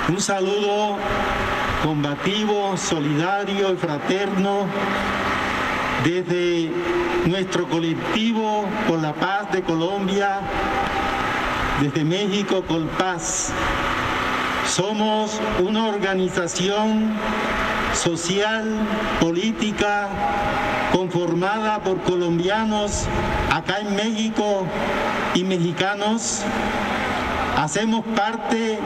Un saludo combativo, solidario y fraterno desde nuestro colectivo por la paz de Colombia, desde México Colpaz. Somos una organización social, política, conformada por colombianos acá en México y mexicanos. Hacemos parte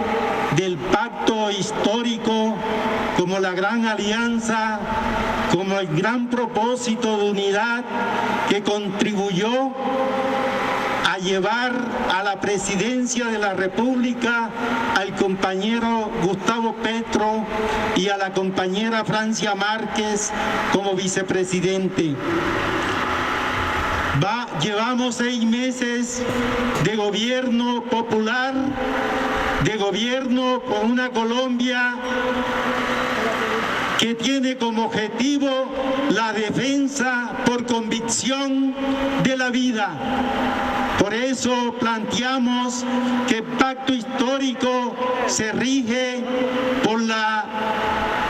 del pacto histórico como la gran alianza, como el gran propósito de unidad que contribuyó a llevar a la presidencia de la República al compañero Gustavo Petro y a la compañera Francia Márquez como vicepresidente. Llevamos 6 meses de gobierno popular, de gobierno por una Colombia que tiene como objetivo la defensa por convicción de la vida. Por eso planteamos que el pacto histórico se rige por la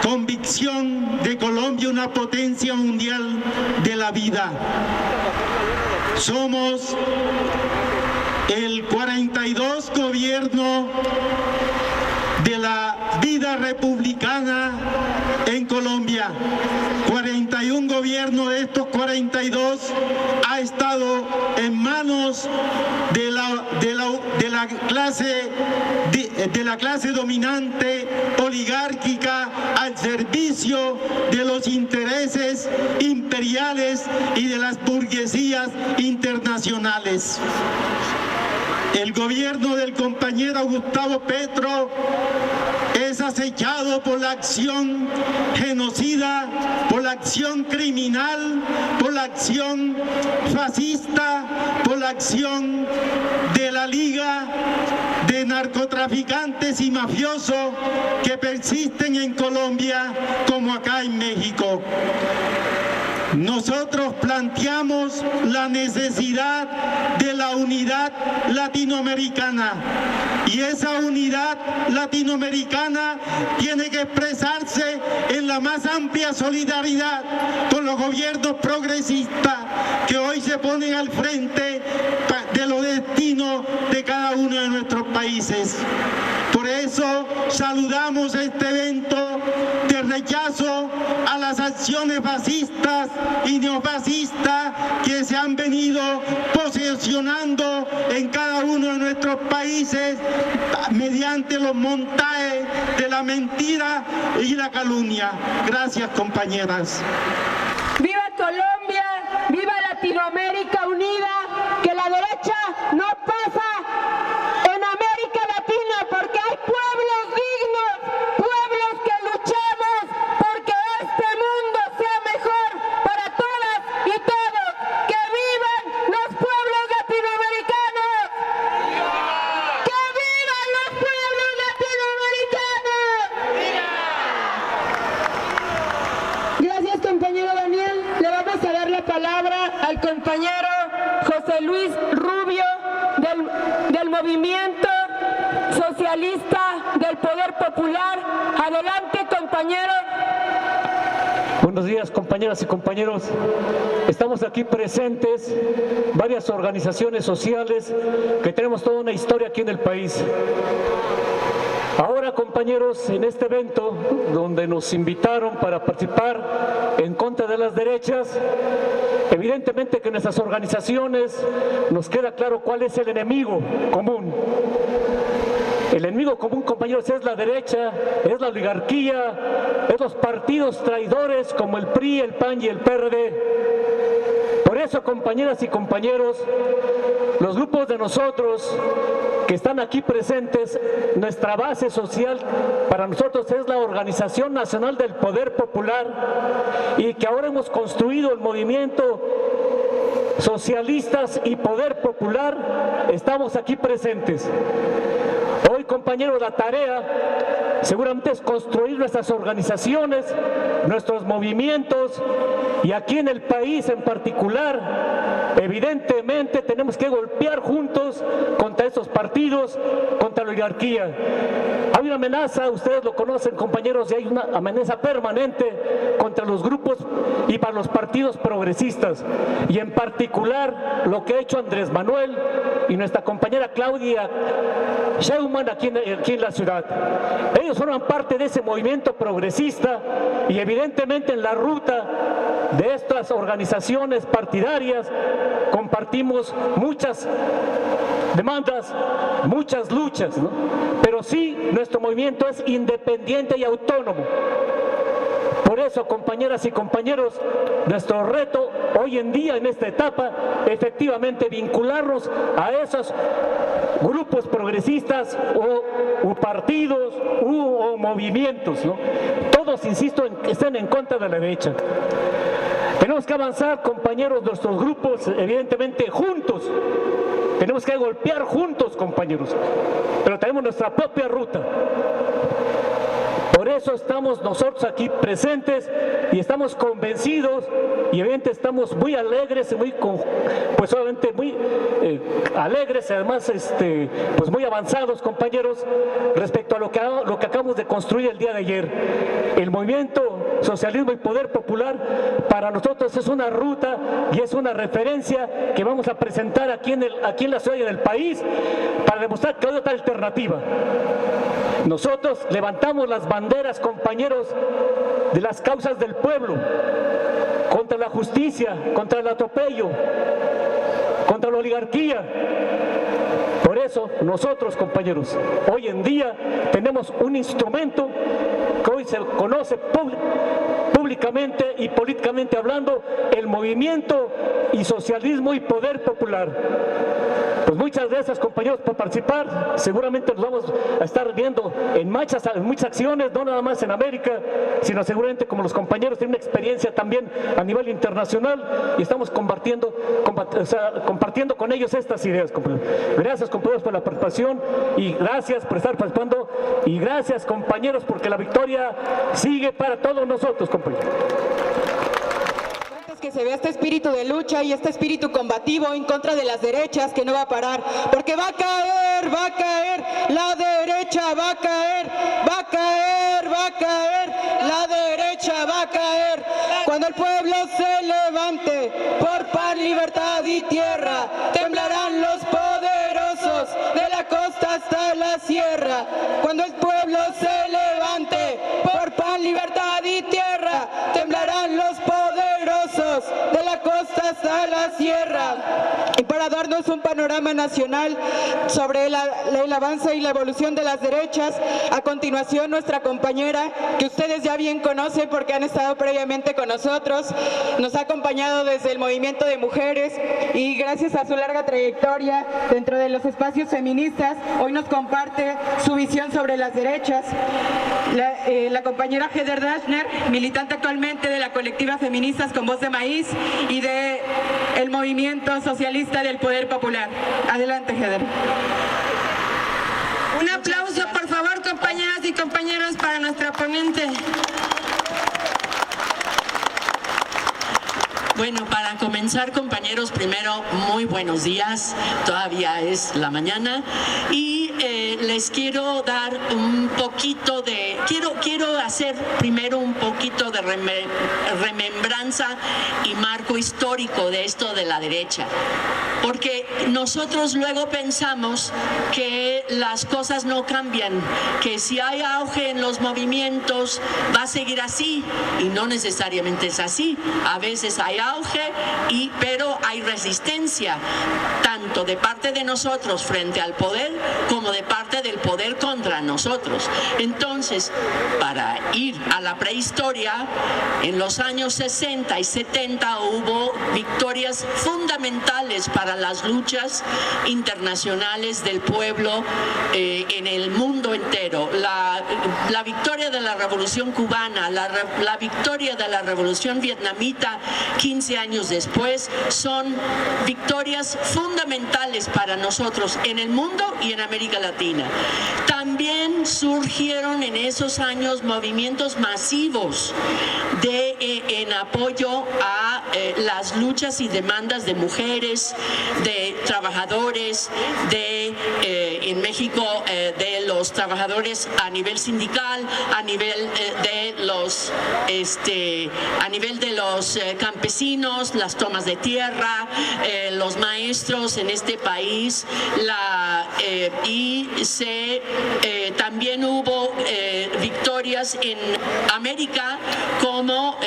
convicción de Colombia, una potencia mundial de la vida. Somos el 42 gobierno de la vida republicana en Colombia. 41 gobiernos de estos 42 ha estado en manos de la clase dominante oligárquica al servicio de los intereses imperiales y de las burguesías internacionales. El gobierno del compañero Gustavo Petro es acechado por la acción genocida, por la acción criminal, por la acción fascista, por la acción de la Liga de narcotraficantes y mafiosos que persisten en Colombia como acá en México. Nosotros planteamos la necesidad de la unidad latinoamericana y esa unidad latinoamericana tiene que expresarse en la más amplia solidaridad con los gobiernos progresistas que hoy se ponen al frente de los destinos de cada uno de nuestros países. Por eso saludamos este evento de rechazo a las acciones fascistas y neofascistas que se han venido posicionando en cada uno de nuestros países mediante los montajes de la mentira y la calumnia. Gracias, compañeras. ¡Viva Colombia! ¡Viva Latinoamérica unida! ¡Que la derecha no pasa en América Latina, porque hay pueblos dignos, pueblos que luchamos porque este mundo sea mejor para todas y todos! ¡Que vivan los pueblos latinoamericanos! ¡Que vivan los pueblos latinoamericanos! Gracias, compañero Daniel. Le vamos a dar la palabra al compañero José Luis Rubio del Movimiento Socialista del Poder Popular. Adelante, compañero. Buenos días, compañeras y compañeros. Estamos aquí presentes varias organizaciones sociales que tenemos toda una historia aquí en el país. Ahora, compañeros, en este evento donde nos invitaron para participar en contra de las derechas, evidentemente que en nuestras organizaciones nos queda claro cuál es el enemigo común. El enemigo común, compañeros, es la derecha, es la oligarquía, es los partidos traidores como el PRI, el PAN y el PRD. Por eso, compañeras y compañeros, los grupos de nosotros que están aquí presentes, nuestra base social para nosotros es la Organización Nacional del Poder Popular, y que ahora hemos construido el movimiento Socialistas y Poder Popular, estamos aquí presentes. Hoy, compañeros, la tarea seguramente es construir nuestras organizaciones, nuestros movimientos, y aquí en el país en particular Evidentemente tenemos que golpear juntos contra estos partidos, contra la oligarquía. Hay una amenaza, ustedes lo conocen, compañeros, y hay una amenaza permanente contra los grupos y para los partidos progresistas, y en particular lo que ha hecho Andrés Manuel y nuestra compañera Claudia Sheinbaum aquí en la ciudad. Ellos forman parte de ese movimiento progresista y evidentemente en la ruta de estas organizaciones partidarias compartimos muchas demandas, muchas luchas, ¿no? Pero sí, nuestro movimiento es independiente y autónomo. Por eso, compañeras y compañeros, nuestro reto hoy en día, en esta etapa, efectivamente vincularnos a esos grupos progresistas o partidos o movimientos, ¿no? Todos, insisto, estén en contra de la derecha. Tenemos que avanzar, compañeros, nuestros grupos, evidentemente, juntos. Tenemos que golpear juntos, compañeros, pero tenemos nuestra propia ruta. Por eso estamos nosotros aquí presentes y estamos convencidos y evidentemente estamos muy alegres y muy, pues obviamente muy alegres y además pues muy avanzados, compañeros, respecto a lo que acabamos de construir el día de ayer. El movimiento Socialismo y Poder Popular para nosotros es una ruta y es una referencia que vamos a presentar aquí en la ciudad y en el país para demostrar que hay otra alternativa. Nosotros levantamos las banderas, compañeros, de las causas del pueblo, contra la justicia, contra el atropello, contra la oligarquía. Por eso nosotros, compañeros, hoy en día tenemos un instrumento que hoy se conoce públicamente y políticamente hablando, el movimiento y socialismo y poder popular. Pues muchas gracias, compañeros, por participar. Seguramente nos vamos a estar viendo en muchas acciones, no nada más en América, sino seguramente como los compañeros tienen una experiencia también a nivel internacional y estamos compartiendo con ellos estas ideas, compañeros. Gracias, compañeros, por la participación y gracias por estar participando y gracias, compañeros, porque la victoria sigue para todos nosotros, compañeros. Que se vea este espíritu de lucha y este espíritu combativo en contra de las derechas que no va a parar, porque va a caer, la derecha va a caer, la derecha va a caer, cuando el pueblo se levante por pan, libertad y tierra, temblarán los poderosos de la costa hasta la sierra, cuando el pueblo se levante por pan, libertad y tierra, temblarán los poderosos de la costa hasta la sierra. Y para darnos un panorama nacional sobre el avance y la evolución de las derechas, a continuación nuestra compañera, que ustedes ya bien conocen porque han estado previamente con nosotros, nos ha acompañado desde el movimiento de mujeres y gracias a su larga trayectoria dentro de los espacios feministas, hoy nos comparte su visión sobre las derechas. La compañera Heather Dashner, militante actualmente de la colectiva Feministas con Voz de Maíz y de el movimiento socialista del Poder Popular. Adelante, Heather. Un aplauso, por favor, compañeras y compañeros, para nuestra ponente. Bueno, para comenzar, compañeros, primero, muy buenos días, todavía es la mañana, y les quiero dar un poquito de, quiero hacer primero un poquito de remembranza y marco histórico de esto de la derecha, porque nosotros luego pensamos que las cosas no cambian, que si hay auge en los movimientos va a seguir así, y no necesariamente es así. A veces hay auge, pero hay resistencia, tanto de parte de nosotros frente al poder, como de parte del poder contra nosotros. Entonces, para ir a la prehistoria, en los años 60 y 70 hubo victorias fundamentales para las luchas internacionales del pueblo en el mundo entero. la victoria de la Revolución Cubana, la victoria de la Revolución Vietnamita 15 años después, son victorias fundamentales para nosotros en el mundo y en América Latina. También surgieron en esos años movimientos masivos en apoyo a las luchas y demandas de mujeres, de trabajadores, en México de los trabajadores a nivel sindical, a nivel de los campesinos, las tomas de tierra, los maestros en este país, también hubo victorias en América como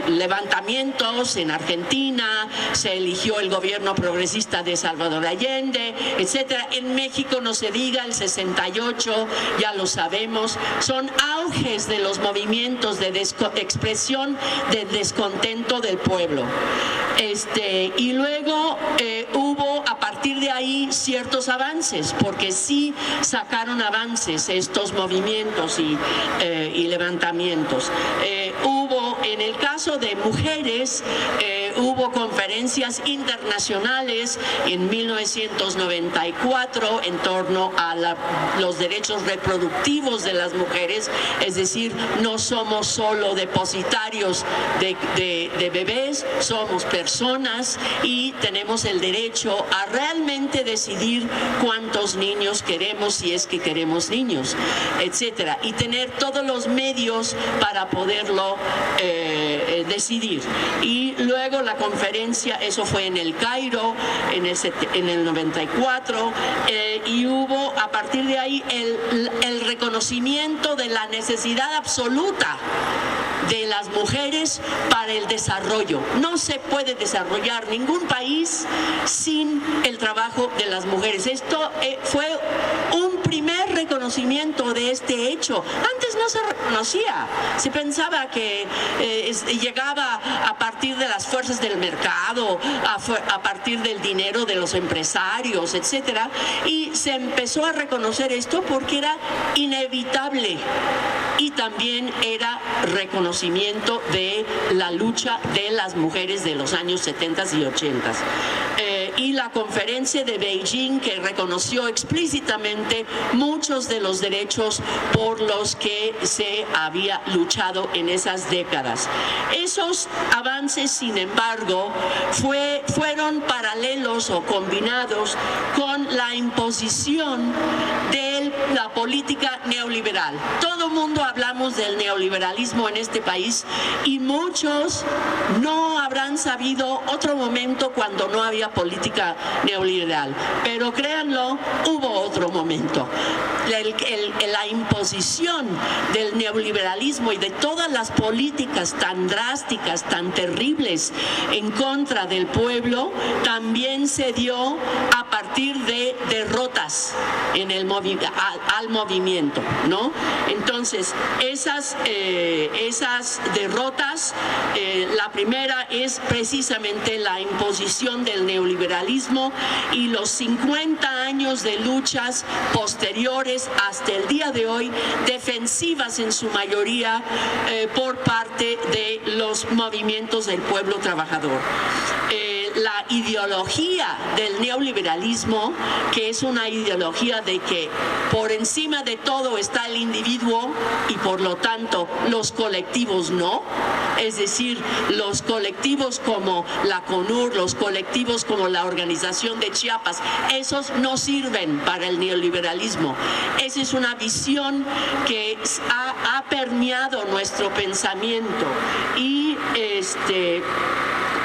levantamientos en Argentina, se eligió el gobierno progresista de Salvador Allende, etcétera. En México no se diga, el 68, ya lo sabemos, son auges de los movimientos de expresión de descontento del pueblo. Y luego hubo a partir de ahí ciertos avances, porque sí sacaron avances estos movimientos y levantamientos. Hubo, en el caso de mujeres, hubo conferencias internacionales en 1994 en torno a los derechos reproductivos de las mujeres, es decir, no somos solo depositarios de bebés, somos personas y tenemos el derecho a realmente decidir cuántos niños queremos, si es que queremos niños, etcétera, y tener todos los medios para poderlo decidir. Y luego la conferencia, eso fue en el Cairo en el 94, y hubo a partir de ahí el reconocimiento de la necesidad absoluta de las mujeres para el desarrollo. No se puede desarrollar ningún país sin el trabajo de las mujeres. Esto fue un primer reconocimiento de este hecho. Antes no se reconocía, se pensaba que llegaba a partir de las fuerzas del mercado, a partir del dinero de los empresarios, etcétera, y se empezó a reconocer esto porque era inevitable y también era reconocimiento de la lucha de las mujeres de los años 70 y 80. Y la conferencia de Beijing, que reconoció explícitamente muchos de los derechos por los que se había luchado en esas décadas. Esos avances, sin embargo, fueron paralelos o combinados con la imposición de la política neoliberal. Todo el mundo hablamos del neoliberalismo en este país y muchos no habrán sabido otro momento cuando no había política neoliberal, pero créanlo, hubo otro momento. La imposición del neoliberalismo y de todas las políticas tan drásticas, tan terribles en contra del pueblo, también se dio a partir de derrotas en al movimiento, ¿no? Entonces, esas derrotas, la primera es precisamente la imposición del neoliberalismo y los 50 años de luchas posteriores hasta el día de hoy, defensivas en su mayoría por parte de los movimientos del pueblo trabajador. La ideología del neoliberalismo, que es una ideología de que por encima de todo está el individuo y por lo tanto los colectivos no, es decir, los colectivos como la CONUR, los colectivos como la Organización de Chiapas, esos no sirven para el neoliberalismo. Esa es una visión que ha permeado nuestro pensamiento y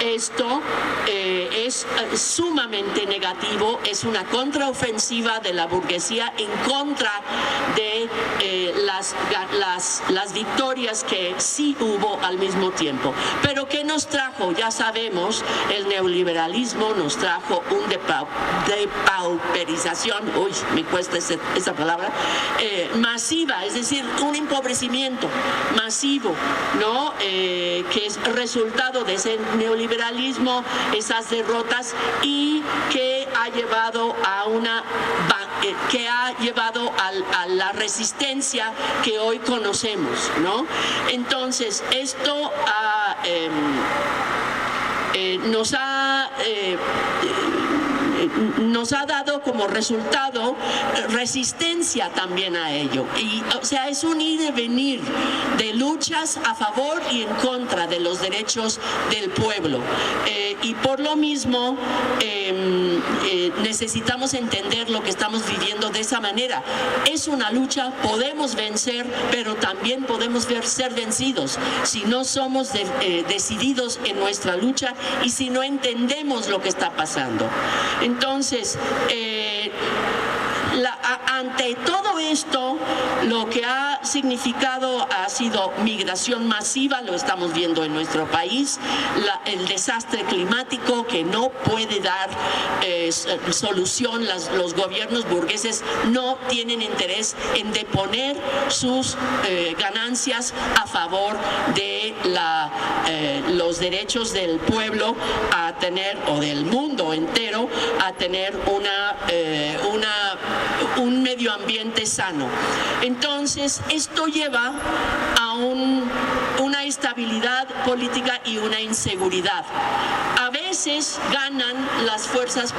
esto es sumamente negativo, es una contraofensiva de la burguesía en contra de las victorias que sí hubo al mismo tiempo. Pero ¿qué nos trajo? Ya sabemos, el neoliberalismo nos trajo un depauperización, uy, me cuesta esa palabra, masiva, es decir, un empobrecimiento masivo, ¿no? Que es resultado de ese neoliberalismo, esas derrotas, y que ha llevado a una que ha llevado a la resistencia que hoy conocemos, ¿no? Entonces, esto nos ha dado como resultado resistencia también a ello. Y, o sea, es un ir y venir de luchas a favor y en contra de los derechos del pueblo. Y por lo mismo necesitamos entender lo que estamos viviendo de esa manera. Es una lucha, podemos vencer, pero también podemos ser vencidos si no somos decididos en nuestra lucha y si no entendemos lo que está pasando. Entonces, ante todo esto, lo que ha significado ha sido migración masiva, lo estamos viendo en nuestro país, el desastre climático que no puede dar solución, los gobiernos burgueses no tienen interés en deponer sus ganancias a favor de los derechos del pueblo a tener, o del mundo entero, a tener un medio ambiente sano. Entonces, esto lleva a una estabilidad política y una inseguridad. A veces ganan las fuerzas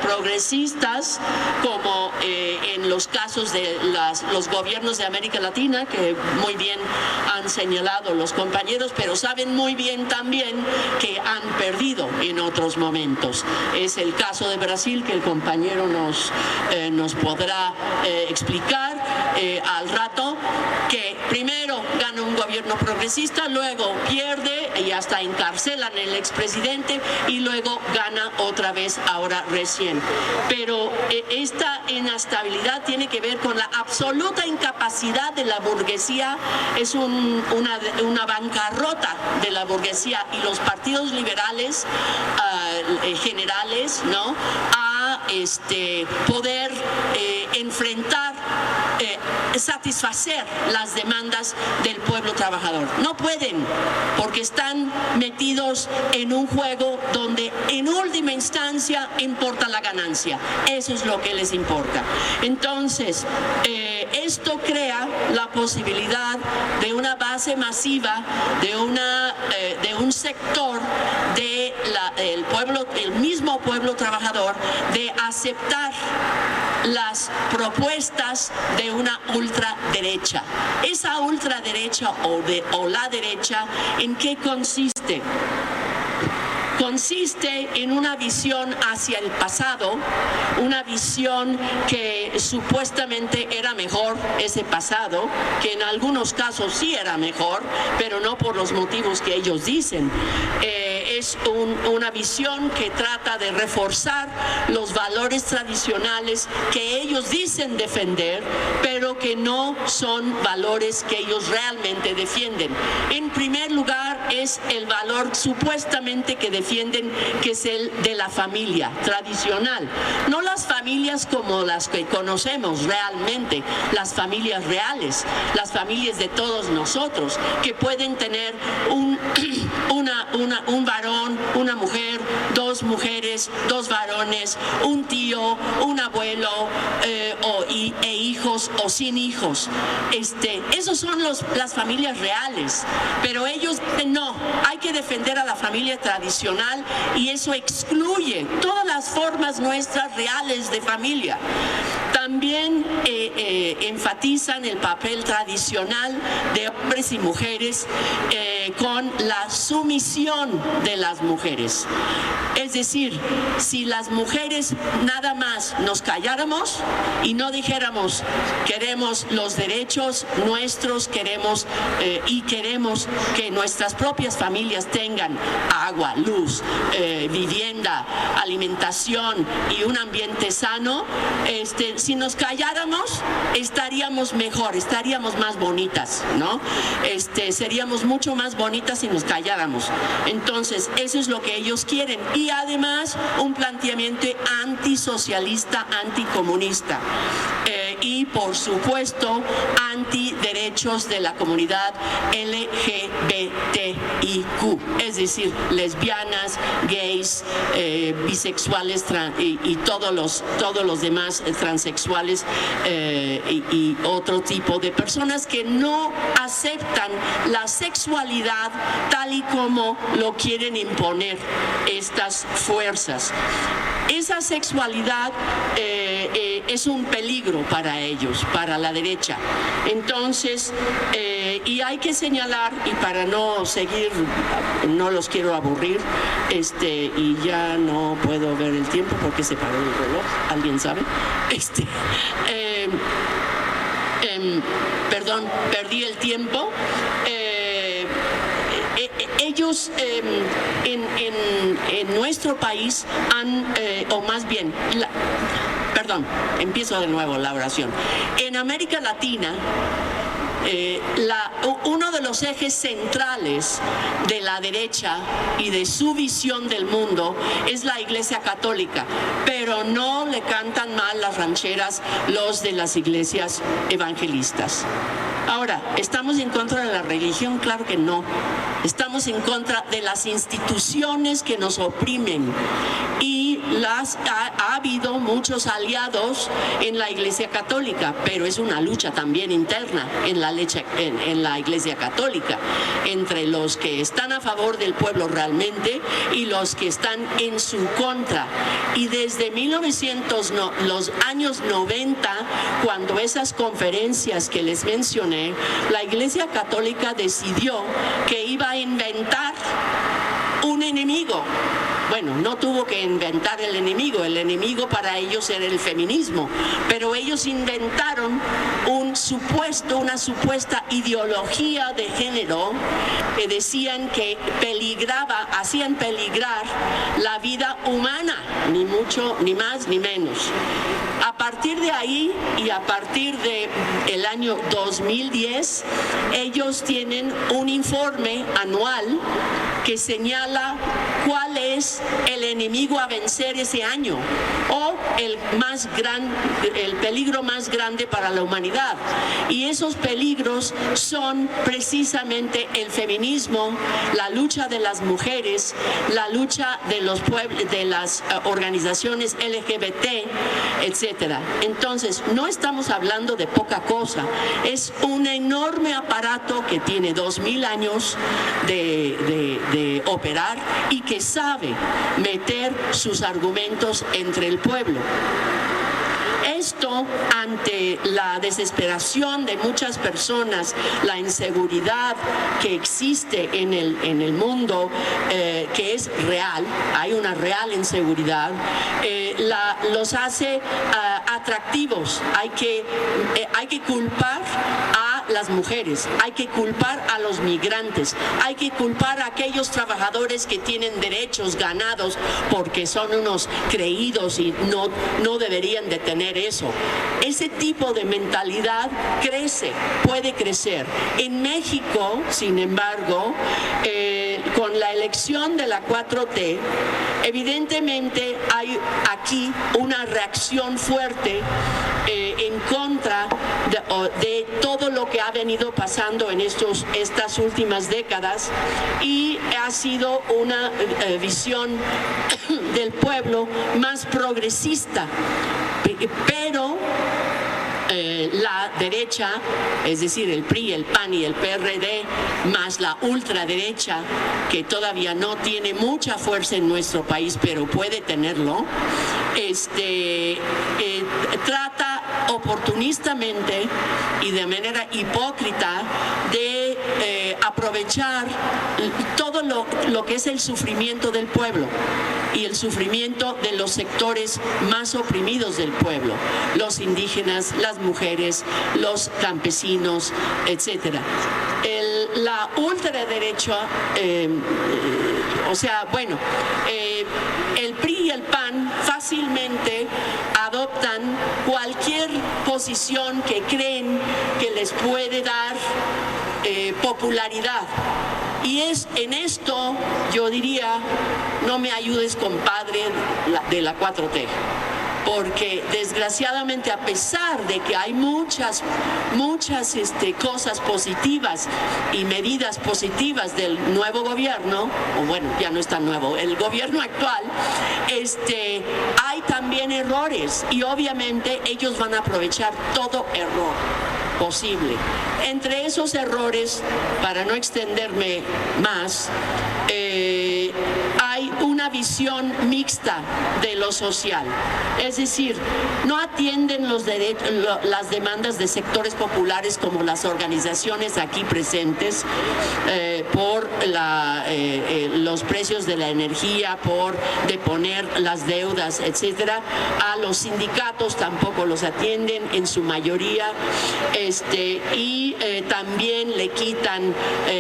progresistas, como en los casos de los gobiernos de América Latina, que muy bien han señalado los compañeros, pero saben muy bien también que han perdido en otros momentos. Es el caso de Brasil, que el compañero nos podrá explicar al rato, que primero gana un gobierno progresista, luego pierde y hasta encarcelan al expresidente y luego gana otra vez ahora recién. Pero esta inestabilidad tiene que ver con la absoluta incapacidad de la burguesía, es una bancarrota de la burguesía y los partidos liberales generales, ¿no?, a poder enfrentar, satisfacer las demandas del pueblo trabajador. No pueden, porque están metidos en un juego donde en última instancia importa la ganancia. Eso es lo que les importa. Entonces, esto crea la posibilidad de una base masiva, de un sector del pueblo, el mismo pueblo trabajador, de aceptar las propuestas de una ultraderecha. Esa ultraderecha o la derecha, ¿en qué consiste? Consiste en una visión hacia el pasado, una visión que supuestamente era mejor ese pasado, que en algunos casos sí era mejor, pero no por los motivos que ellos dicen. Es una visión que trata de reforzar los valores tradicionales que ellos dicen defender, pero que no son valores que ellos realmente defienden. En primer lugar, es el valor supuestamente que defienden, que es el de la familia tradicional. No las familias como las que conocemos realmente, las familias reales, las familias de todos nosotros, que pueden tener un varón, una mujer, dos mujeres, dos varones, un tío, un abuelo, e hijos o sin hijos. Esos son las familias reales, pero ellos no, hay que defender a la familia tradicional y eso excluye todas las formas nuestras reales de familia. También enfatizan el papel tradicional de hombres y mujeres con la sumisión de las mujeres. Es decir, si las mujeres nada más nos calláramos y no dijéramos queremos los derechos nuestros, queremos que nuestras propias familias tengan agua, luz, vivienda, alimentación y un ambiente sano, si nos calláramos estaríamos mejor, estaríamos más bonitas, ¿no? Seríamos mucho más bonitas si nos calláramos. Entonces, eso es lo que ellos quieren. Y además, un planteamiento antisocialista, anticomunista. Y por supuesto, antiderechos derechos de la comunidad LGBTIQ, es decir, lesbianas, gays, bisexuales y todos los demás transexuales y otro tipo de personas que no aceptan la sexualidad tal y como lo quieren imponer estas fuerzas. Esa sexualidad es un peligro para ellos, para la derecha. Entonces, y hay que señalar, y para no seguir, no los quiero aburrir, y ya no puedo ver el tiempo porque se paró el reloj, ¿alguien sabe? Perdón, perdí el tiempo. Ellos en nuestro país han, o más bien, empiezo de nuevo la oración. En América Latina, uno de los ejes centrales de la derecha y de su visión del mundo es la Iglesia Católica, pero no le cantan mal las rancheras los de las iglesias evangelistas. Ahora, ¿estamos en contra de la religión? Claro que no. Estamos en contra de las instituciones que nos oprimen y ha habido muchos aliados en la Iglesia Católica, pero es una lucha también interna en la Iglesia Católica, entre los que están a favor del pueblo realmente y los que están en su contra. Y desde los años 90, cuando esas conferencias que les mencioné, la Iglesia Católica decidió que iba a inventar un enemigo. Bueno, no tuvo que inventar el enemigo para ellos era el feminismo, pero ellos inventaron una supuesta ideología de género que decían que hacían peligrar la vida humana, ni mucho, ni más, ni menos. A partir de ahí y a partir del año 2010, ellos tienen un informe anual que señala cuál es el enemigo a vencer ese año o el peligro más grande para la humanidad. Y esos peligros son precisamente el feminismo, la lucha de las mujeres, la lucha de los pueblos, de las organizaciones LGBT, etcétera. Entonces, no estamos hablando de poca cosa, es un enorme aparato que tiene 2000 años de operar y que sabe meter sus argumentos entre el pueblo. Esto, ante la desesperación de muchas personas, la inseguridad que existe en el mundo, que es real, hay una real inseguridad, los hace atractivos. Hay que culpar a las mujeres, hay que culpar a los migrantes, hay que culpar a aquellos trabajadores que tienen derechos ganados porque son unos creídos y no deberían de tener eso. Ese tipo de mentalidad puede crecer. En México, sin embargo, con la elección de la 4T, evidentemente hay aquí una reacción fuerte en contra de todo lo que ha venido pasando en estas últimas décadas, y ha sido una visión del pueblo más progresista. Pero la derecha, es decir, el PRI, el PAN y el PRD, más la ultraderecha, que todavía no tiene mucha fuerza en nuestro país, pero puede tenerlo, trata oportunistamente y de manera hipócrita de aprovechar todo lo que es el sufrimiento del pueblo y el sufrimiento de los sectores más oprimidos del pueblo, los indígenas, las mujeres, los campesinos, etcétera. La ultraderecha, el PRI y el PAN fácilmente adoptan cualquier posición que creen que les puede dar popularidad. Y en esto yo diría, no me ayudes, compadre, de la 4T, porque desgraciadamente, a pesar de que hay muchas cosas positivas y medidas positivas del nuevo gobierno, o bueno, ya no es tan nuevo, el gobierno actual, hay también errores y obviamente ellos van a aprovechar todo error posible. Entre esos errores, para no extenderme más, hay una visión mixta de lo social, es decir, no atienden las demandas de sectores populares como las organizaciones aquí presentes, por los precios de la energía, por deponer las deudas, etcétera. A los sindicatos tampoco los atienden en su mayoría, y también le quitan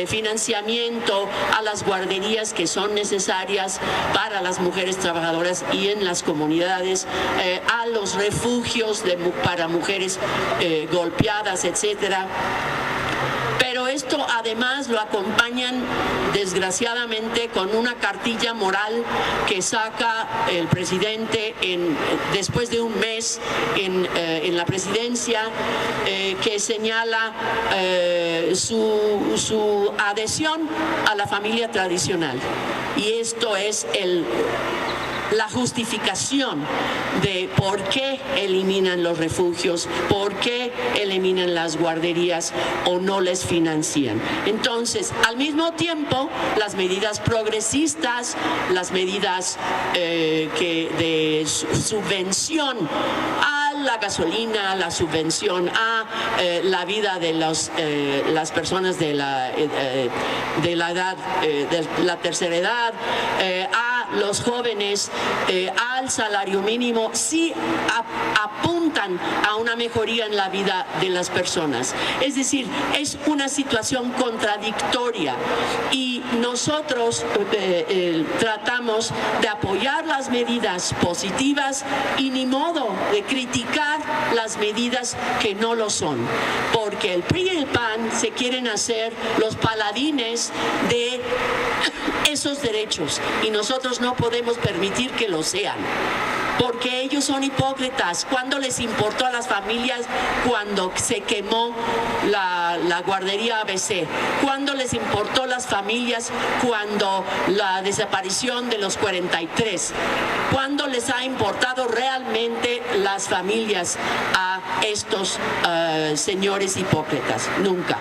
financiamiento a las guarderías que son necesarias para las mujeres trabajadoras y en las comunidades, a los refugios para mujeres golpeadas, etcétera. Pero esto además lo acompañan, desgraciadamente, con una cartilla moral que saca el presidente después de un mes en la presidencia, que señala su adhesión a la familia tradicional. Y esto es la justificación de por qué eliminan los refugios, por qué eliminan las guarderías o no les financian. Entonces, al mismo tiempo, las medidas progresistas, las medidas de subvención a la gasolina, la subvención a la vida de las personas de la edad, de la tercera edad, a los jóvenes, al salario mínimo, sí apuntan a una mejoría en la vida de las personas. Es decir, es una situación contradictoria y nosotros tratamos de apoyar las medidas positivas y ni modo de criticar las medidas que no lo son, porque el PRI y el PAN se quieren hacer los paladines de esos derechos y nosotros no podemos permitir que lo sean, porque ellos son hipócritas. ¿Cuándo les importó a las familias cuando se quemó la guardería ABC? ¿Cuándo les importó a las familias cuando la desaparición de los 43? ¿Cuándo les ha importado realmente las familias a estos señores hipócritas? Nunca.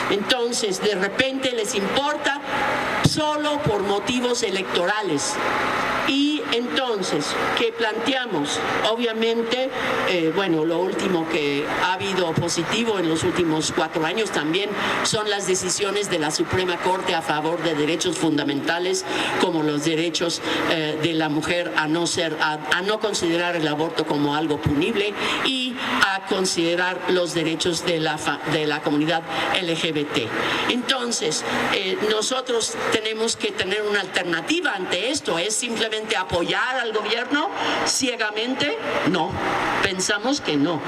Entonces, de repente les importa solo por motivos electorales. Y entonces, ¿qué planteamos? Obviamente, bueno, lo último que ha habido positivo en los últimos 4 años también son las decisiones de la Suprema Corte a favor de derechos fundamentales, como los derechos de la mujer a no considerar el aborto como algo punible y a considerar los derechos de la comunidad LGBT. Entonces, nosotros tenemos que tener una alternativa ante esto. ¿Es simplemente apoyar al gobierno ciegamente? No, pensamos que no.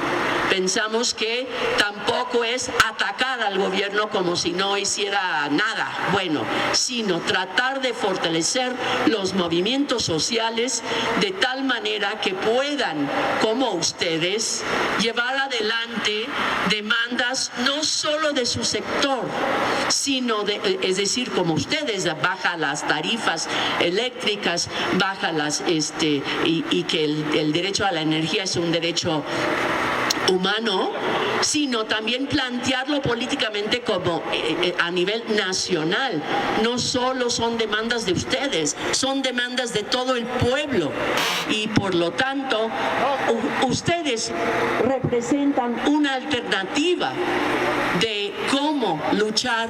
Pensamos que tampoco es atacar al gobierno como si no hiciera nada bueno, sino tratar de fortalecer los movimientos sociales de tal manera que puedan, como ustedes, llevar adelante demandas no solo de su sector, sino es decir, como ustedes, baja las tarifas eléctricas, baja las y que el derecho a la energía es un derecho humano, sino también plantearlo políticamente como a nivel nacional. No solo son demandas de ustedes, son demandas de todo el pueblo y por lo tanto ustedes representan una alternativa de cómo luchar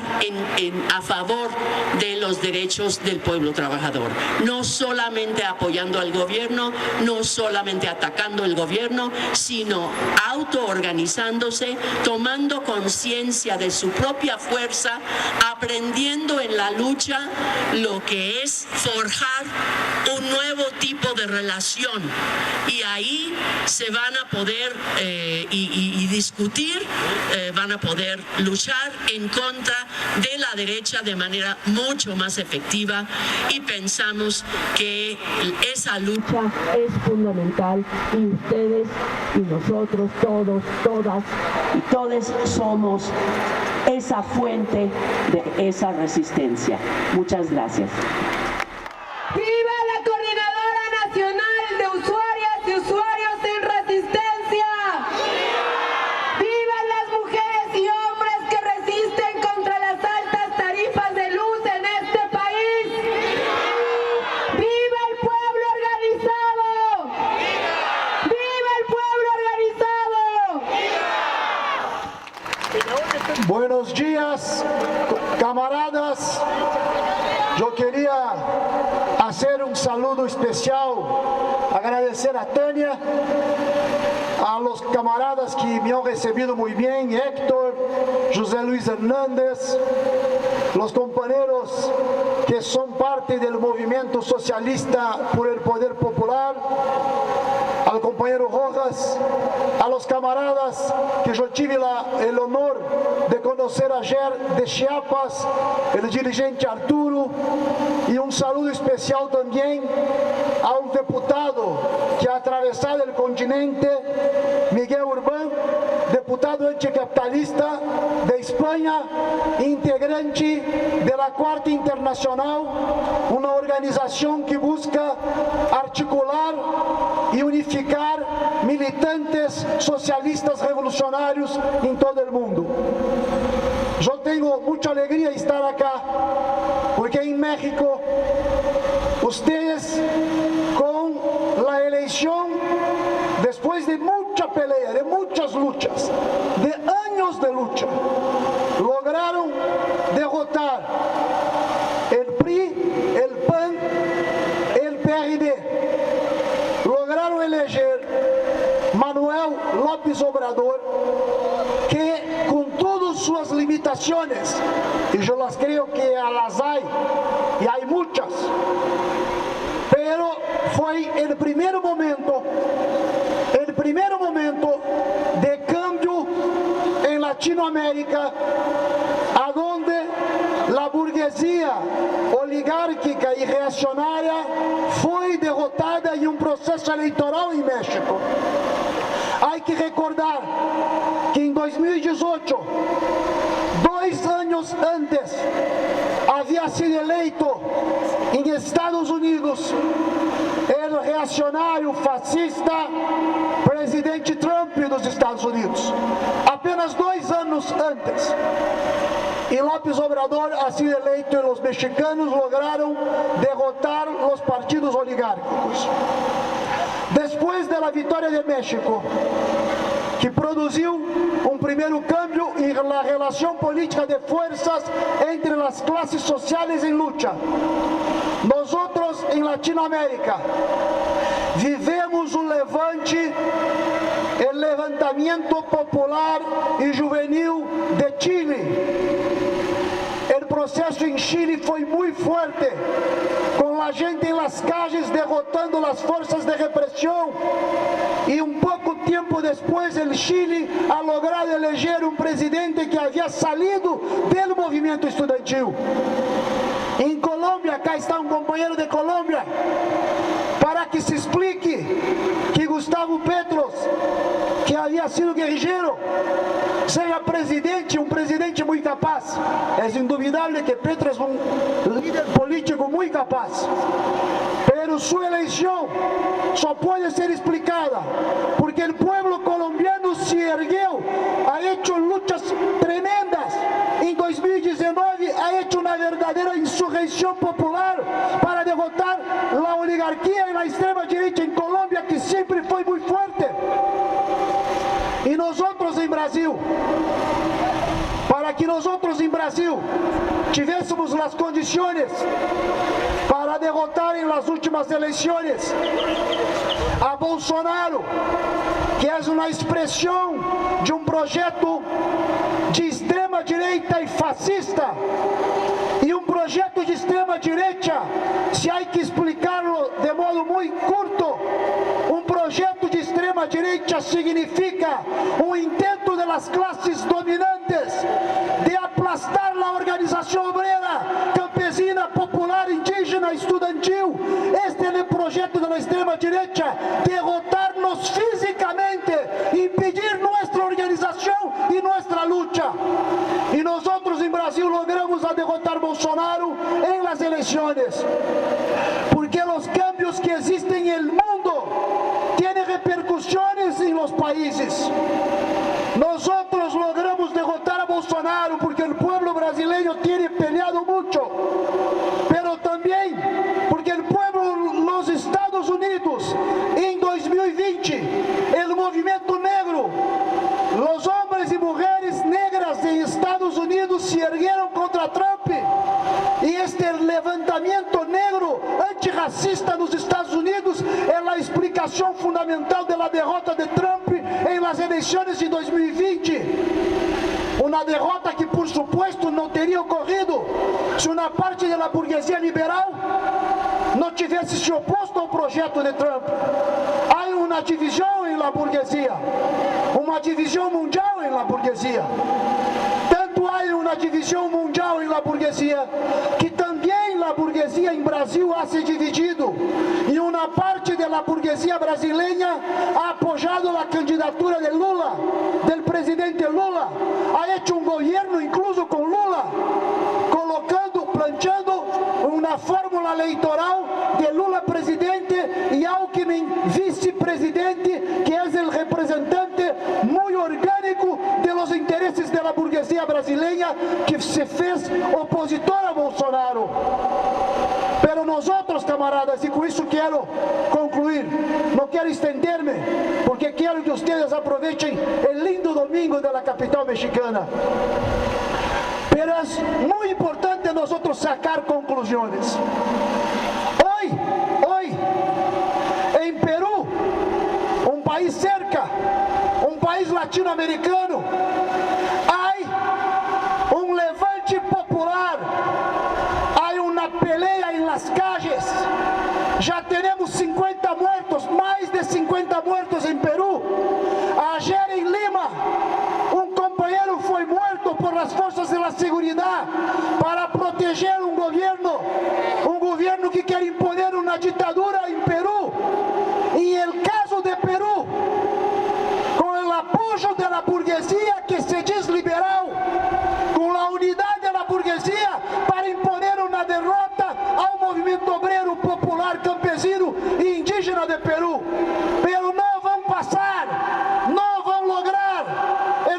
a favor de los derechos del pueblo trabajador. No solamente apoyando al gobierno, no solamente atacando al gobierno, sino autoorganizándose, tomando conciencia de su propia fuerza, aprendiendo en la lucha lo que es forjar un nuevo tipo de relación. Y ahí se van a poder y discutir, van a poder luchar en contra de la derecha de manera mucho más efectiva, y pensamos que esa lucha es fundamental, y ustedes y nosotros, todos, todas y todes somos esa fuente de esa resistencia. Muchas gracias. ¡Viva la Coordinadora Nacional de Usuarias y Usuarios en Resistencia! ¡Vivan las mujeres y hombres que resisten contra las altas tarifas de luz en este país! ¡Viva el pueblo organizado! ¡Viva el pueblo organizado! Buenos días, camaradas. Yo quería hacer un saludo especial, agradecer a Tania, a los camaradas que me han recibido muy bien, Héctor, José Luis Hernández, los compañeros que son parte del movimiento socialista por el poder popular, al compañero Rojas, a los camaradas que yo tuve el honor de conocer ayer de Chiapas, el dirigente Arturo, y un saludo especial también a un diputado que ha atravesado el continente, Miguel Urbán, diputado anticapitalista de España, integrante de la Cuarta Internacional, una organización que busca articular y unificar militantes socialistas revolucionarios en todo el mundo. Yo tengo mucha alegría de estar acá, porque en México ustedes, con la elección, después de mucha pelea, de muchas luchas, de años de lucha, lograron derrotar el PRI, el PAN, el PRD. Lograron eleger Manuel López Obrador, que con todas sus limitaciones, y yo las creo que las hay, y hay muchas, pero fue el primer momento de cambio en Latinoamérica, a donde la burguesía oligárquica y reaccionaria fue derrotada en un proceso electoral en México. Hay que recordar que en 2018, 2 años antes, había sido electo en Estados Unidos el reaccionario fascista presidente Trump de los Estados Unidos. Apenas 2 años antes. Y López Obrador ha sido electo, y los mexicanos lograron derrotar los partidos oligárquicos. Después de la victoria de México, que produjo un primer cambio en la relación política de fuerzas entre las clases sociales en lucha, nosotros en Latinoamérica vivemos un levante, el levantamiento popular y juvenil de Chile. El proceso en Chile fue muy fuerte, con la gente en las calles derrotando las fuerzas de represión, y un poco tiempo después el Chile ha logrado elegir un presidente que había salido del movimiento estudiantil. En Colombia, acá está un compañero de Colombia, para que se explique que Gustavo Petro, que había sido guerrillero, sea presidente, un presidente muy capaz. Es indudable que Petro es un líder político muy capaz, pero su elección solo puede ser explicada porque el pueblo colombiano se erguió, ha hecho luchas tremendas. En 2019 ha hecho una verdadera insurrección popular para derrotar la oligarquía y la extrema derecha en Colombia, que siempre fue muy fuerte. Y nosotros en Brasil, para que nosotros en Brasil tivéssemos las condiciones para derrotar en las últimas elecciones a Bolsonaro, que é uma expressão de um projeto de extrema-direita e fascista, e um projeto de extrema-direita, se há que explicá-lo de modo muito curto, um projeto de extrema-direita significa um intento das classes dominantes de aplastar a organização obrera, campesina, popular, indígena, estudantil. Este é o projeto da extrema-direita, derrotar-nos fisicamente, impedir nossa organização e nossa luta. E nós outros em Brasil logramos a derrotar Bolsonaro em las eleições, porque os cambios que existem no mundo têm repercussões em los países. Nós outros logramos derrotar a Bolsonaro porque o povo brasileiro tem peleado muito, pero também porque o povo nos Estados Unidos em 2020, o movimento negro, os homens e mulheres negras em Estados Unidos se ergueram contra Trump, e este levantamento negro antirracista nos Estados Unidos é a explicação fundamental da derrota de Trump em las eleições de 2020. Uma derrota que, por supuesto, não teria ocorrido se uma parte da burguesia liberal não tivesse se oposto ao projeto de Trump. Há uma divisão em la burguesia, uma divisão mundial em la burguesia. Tanto há uma divisão mundial em la burguesia, que também a burguesia em Brasil ha se dividido, e uma parte da burguesia brasileira ha apoiado a candidatura de Lula, del presidente Lula, ha hecho um governo incluso com Lula, planteando uma fórmula eleitoral de Lula presidente e Alckmin vice-presidente, que é o representante muito orgânico de los interesses da burguesia brasileira, que se fez opositor a Bolsonaro. Pero nós outros, camaradas, e com isso quero concluir, não quero estender-me, porque quero que vocês aproveitem o lindo domingo da capital mexicana. Pero é muito importante nós outros sacar conclusões. Hoy, em Peru, um país cerca, um país latino-americano, há um levante popular, há uma pelea em las calles. Já temos 50 mortos, mais de 50 mortos em Peru. Ayer em Lima, um companheiro foi morto por las forças de la seguridad para proteger um governo que quer imponer uma ditadura em Peru. E el caso de Peru, com o apoio da burguesia que se diz liberal, com a unidade da burguesia para imponer uma derrota ao movimento obreiro, popular, campesino e indígena de Peru. Pero não vão passar, não vão lograr.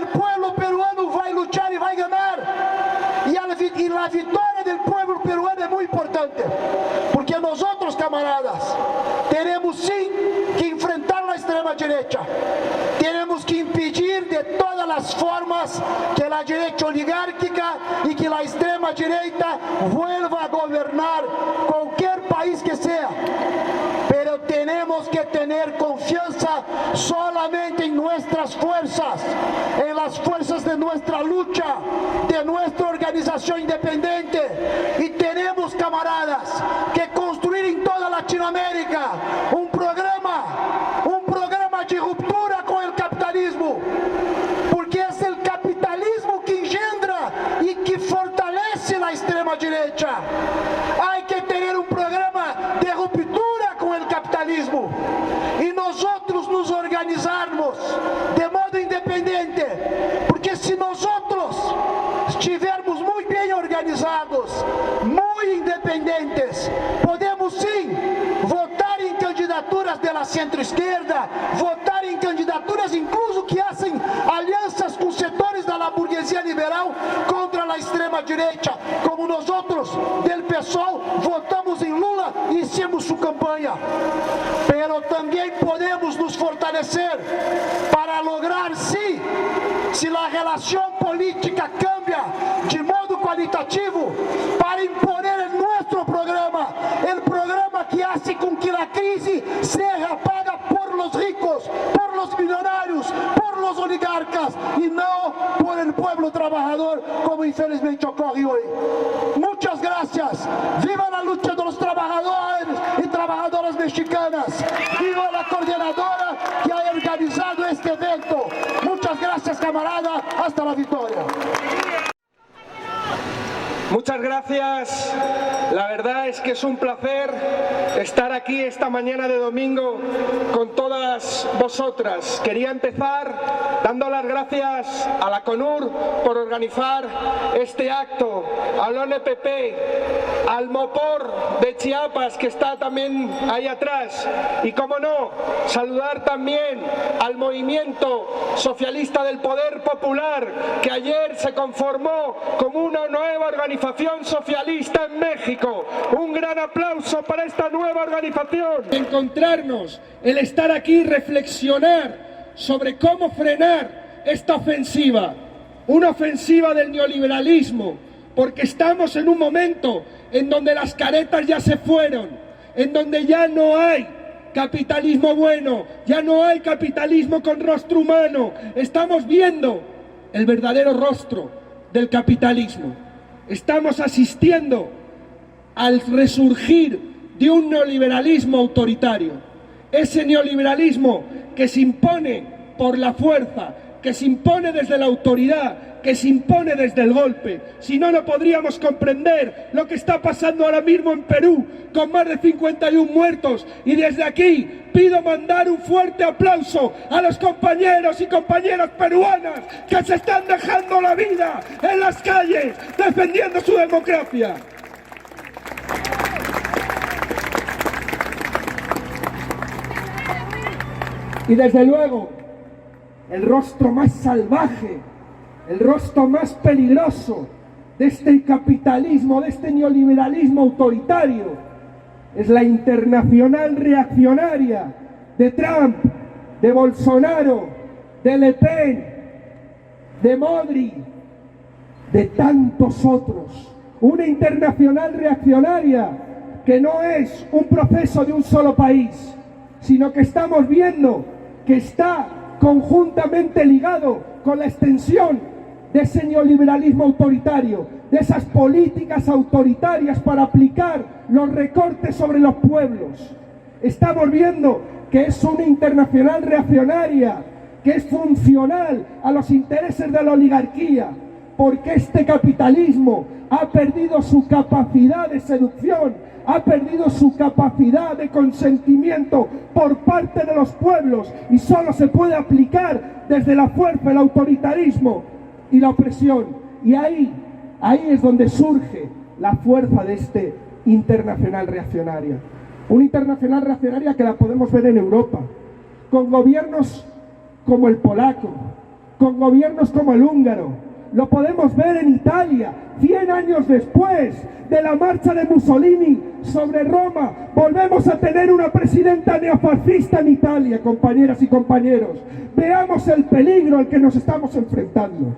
O povo peruano vai lutar e vai ganhar. E a vitória do povo peruano é muito importante, porque nós outros, camaradas, teremos sim que enfrentar a extrema-direita. Teremos que impedir de todas as formas que a direita oligárquica e que a extrema-direita vuelva a governar qualquer país que seja. Pero tenemos que tener confianza solamente en nuestras fuerzas, en las fuerzas de nuestra lucha, de nuestra organización independiente. Y tenemos, camaradas, que construir en toda Latinoamérica un programa de ruptura con el capitalismo, porque es el capitalismo que engendra y que fortalece la extrema derecha. Hay que tener un programa de ruptura con el capitalismo y nosotros nos organizarmos de modo independiente, porque si nosotros estivermos muy bien organizados, muy independientes, podemos sim votar em candidaturas da centro-esquerda, votar em candidaturas incluso que hacen alianças com setores da burguesia liberal contra a extrema-direita, como nós outros del PSOL votamos em Lula e hicimos sua campanha. Pero também podemos nos fortalecer para lograr, sim, se a relação política cambia de modo qualitativo, para imponer nosso programa, o programa que hace com que a crise seja paga por trabajador, como infelizmente ocurre hoy. Muchas gracias. ¡Viva la lucha de los trabajadores y trabajadoras mexicanas! ¡Viva la coordinadora que ha organizado este evento! Muchas gracias, camarada. Hasta la victoria. Muchas gracias. La verdad es que es un placer estar aquí esta mañana de domingo con todas vosotras. Quería empezar dando las gracias a la CONUR por organizar este acto, al ONPP, al MOPOR de Chiapas, que está también ahí atrás, y cómo no, saludar también al Movimiento Socialista del Poder Popular, que ayer se conformó como una nueva organización socialista en México. Un gran aplauso para esta nueva organización. Encontrarnos, el estar aquí, reflexionar sobre cómo frenar esta ofensiva, una ofensiva del neoliberalismo, porque estamos en un momento en donde las caretas ya se fueron, en donde ya no hay capitalismo bueno, ya no hay capitalismo con rostro humano. Estamos viendo el verdadero rostro del capitalismo. Estamos asistiendo al resurgir de un neoliberalismo autoritario. Ese neoliberalismo que se impone por la fuerza, que se impone desde la autoridad, que se impone desde el golpe. Si no, no podríamos comprender lo que está pasando ahora mismo en Perú, con más de 51 muertos. Y desde aquí pido mandar un fuerte aplauso a los compañeros y compañeras peruanas que se están dejando la vida en las calles, defendiendo su democracia. Y desde luego, el rostro más salvaje, el rostro más peligroso de este capitalismo, de este neoliberalismo autoritario, es la internacional reaccionaria de Trump, de Bolsonaro, de Le Pen, de Modri, de tantos otros. Una internacional reaccionaria que no es un proceso de un solo país, sino que estamos viendo que está conjuntamente ligado con la extensión de ese neoliberalismo autoritario, de esas políticas autoritarias para aplicar los recortes sobre los pueblos. Estamos viendo que es una internacional reaccionaria, que es funcional a los intereses de la oligarquía, porque este capitalismo ha perdido su capacidad de seducción, ha perdido su capacidad de consentimiento por parte de los pueblos y solo se puede aplicar desde la fuerza, el autoritarismo y la opresión. Y ahí es donde surge la fuerza de este internacional reaccionaria. Una internacional reaccionaria que la podemos ver en Europa, con gobiernos como el polaco, con gobiernos como el húngaro. Lo podemos ver en Italia, 100 años después de la marcha de Mussolini sobre Roma. Volvemos a tener una presidenta neofascista en Italia, compañeras y compañeros. Veamos el peligro al que nos estamos enfrentando.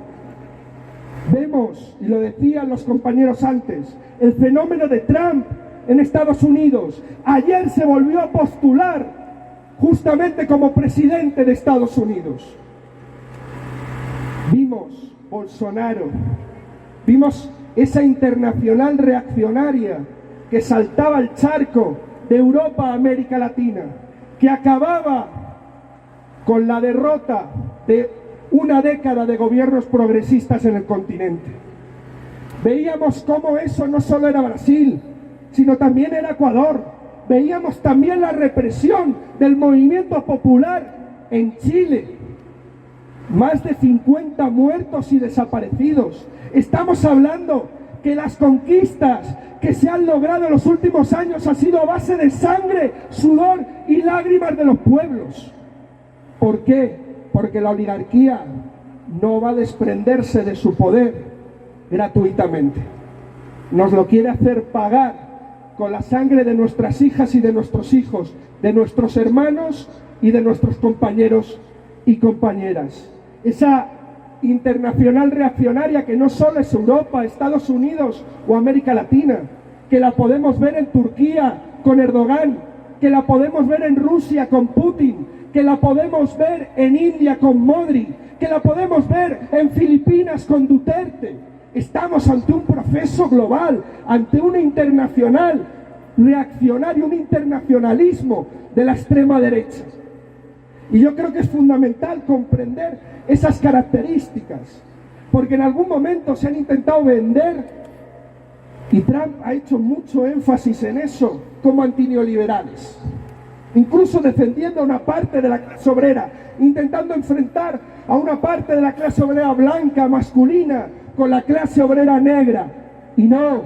Vemos, y lo decían los compañeros antes, el fenómeno de Trump en Estados Unidos. Ayer se volvió a postular justamente como presidente de Estados Unidos. Vimos Bolsonaro, vimos esa internacional reaccionaria que saltaba el charco de Europa a América Latina, que acababa con la derrota de una década de gobiernos progresistas en el continente. Veíamos cómo eso no solo era Brasil, sino también era Ecuador. Veíamos también la represión del movimiento popular en Chile. Más de 50 muertos y desaparecidos. Estamos hablando que las conquistas que se han logrado en los últimos años han sido a base de sangre, sudor y lágrimas de los pueblos. ¿Por qué? Porque la oligarquía no va a desprenderse de su poder gratuitamente. Nos lo quiere hacer pagar con la sangre de nuestras hijas y de nuestros hijos, de nuestros hermanos y de nuestros compañeros y compañeras. Esa internacional reaccionaria que no solo es Europa, Estados Unidos o América Latina, que la podemos ver en Turquía con Erdogan, que la podemos ver en Rusia con Putin, que la podemos ver en India con Modri, que la podemos ver en Filipinas con Duterte. Estamos ante un proceso global, ante una internacional reaccionario, un internacionalismo de la extrema derecha. Y yo creo que es fundamental comprender esas características, porque en algún momento se han intentado vender, y Trump ha hecho mucho énfasis en eso, como antineoliberales, incluso defendiendo a una parte de la clase obrera, intentando enfrentar a una parte de la clase obrera blanca, masculina, con la clase obrera negra. Y no,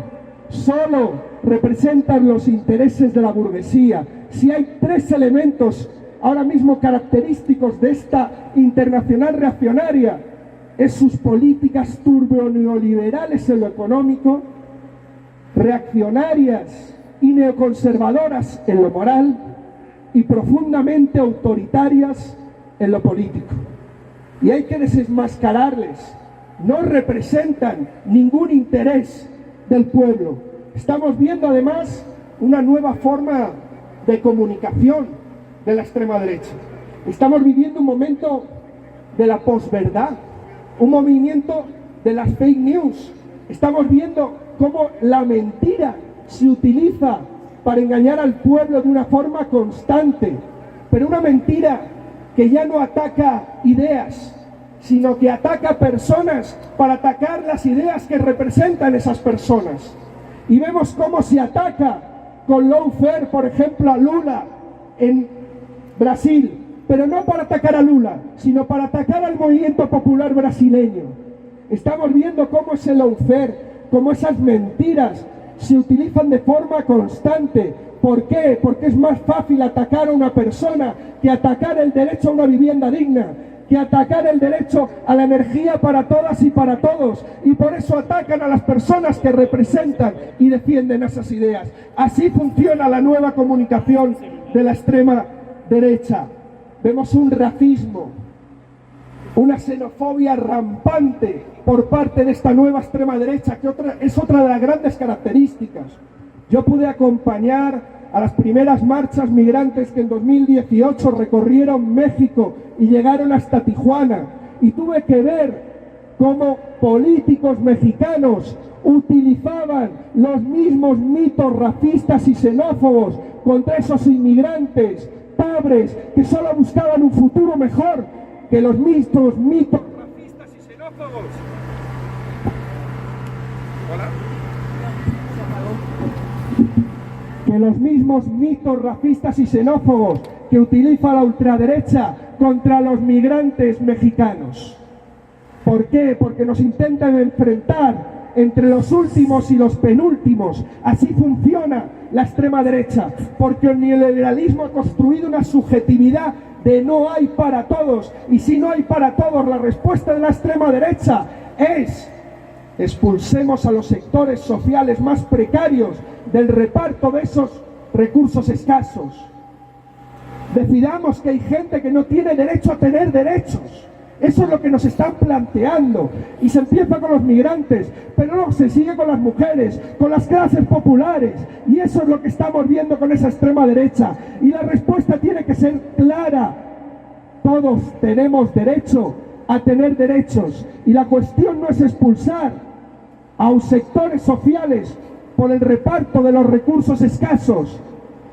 solo representan los intereses de la burguesía. Si hay tres elementos ahora mismo característicos de esta internacional reaccionaria, es sus políticas turbo-neoliberales en lo económico, reaccionarias y neoconservadoras en lo moral y profundamente autoritarias en lo político. Y hay que desenmascararles. No representan ningún interés del pueblo. Estamos viendo además una nueva forma de comunicación de la extrema derecha. Estamos viviendo un momento de la posverdad, un movimiento de las fake news. Estamos viendo cómo la mentira se utiliza para engañar al pueblo de una forma constante, pero una mentira que ya no ataca ideas, sino que ataca personas para atacar las ideas que representan esas personas. Y vemos cómo se ataca con lawfare, por ejemplo, a Lula en Brasil, pero no para atacar a Lula, sino para atacar al movimiento popular brasileño. Estamos viendo cómo ese lawfare, cómo esas mentiras se utilizan de forma constante. ¿Por qué? Porque es más fácil atacar a una persona que atacar el derecho a una vivienda digna, que atacar el derecho a la energía para todas y para todos, y por eso atacan a las personas que representan y defienden esas ideas. Así funciona la nueva comunicación de la extrema derecha. Vemos un racismo, una xenofobia rampante por parte de esta nueva extrema derecha, que es otra de las grandes características. Yo pude acompañar a las primeras marchas migrantes que en 2018 recorrieron México y llegaron hasta Tijuana, y tuve que ver cómo políticos mexicanos utilizaban los mismos mitos racistas y xenófobos contra esos inmigrantes pobres que solo buscaban un futuro mejor, que los mismos mitos racistas y xenófobos. Hola. Que los mismos mitos racistas y xenófobos que utiliza la ultraderecha contra los migrantes mexicanos. ¿Por qué? Porque nos intentan enfrentar entre los últimos y los penúltimos. Así funciona la extrema derecha, porque el neoliberalismo ha construido una subjetividad de no hay para todos, y si no hay para todos, la respuesta de la extrema derecha es: expulsemos a los sectores sociales más precarios del reparto de esos recursos escasos. Decidamos que hay gente que no tiene derecho a tener derechos. Eso es lo que nos están planteando. Y se empieza con los migrantes, pero no, se sigue con las mujeres, con las clases populares. Y eso es lo que estamos viendo con esa extrema derecha. Y la respuesta tiene que ser clara. Todos tenemos derecho a tener derechos. Y la cuestión no es expulsar a los sectores sociales por el reparto de los recursos escasos,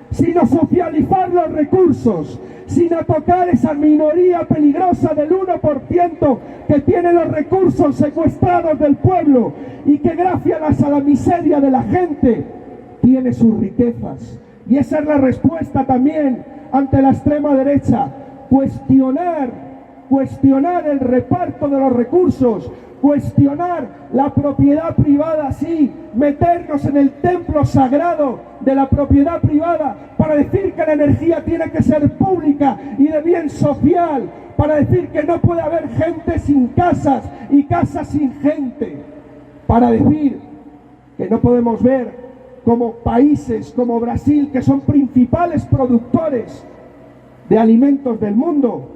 sino socializar los recursos, sin tocar esa minoría peligrosa del 1% que tiene los recursos secuestrados del pueblo y que gracias a la miseria de la gente tiene sus riquezas. Y esa es la respuesta también ante la extrema derecha: cuestionar el reparto de los recursos, cuestionar la propiedad privada, sí, meternos en el templo sagrado de la propiedad privada para decir que la energía tiene que ser pública y de bien social, para decir que no puede haber gente sin casas y casas sin gente, para decir que no podemos ver como países como Brasil, que son principales productores de alimentos del mundo,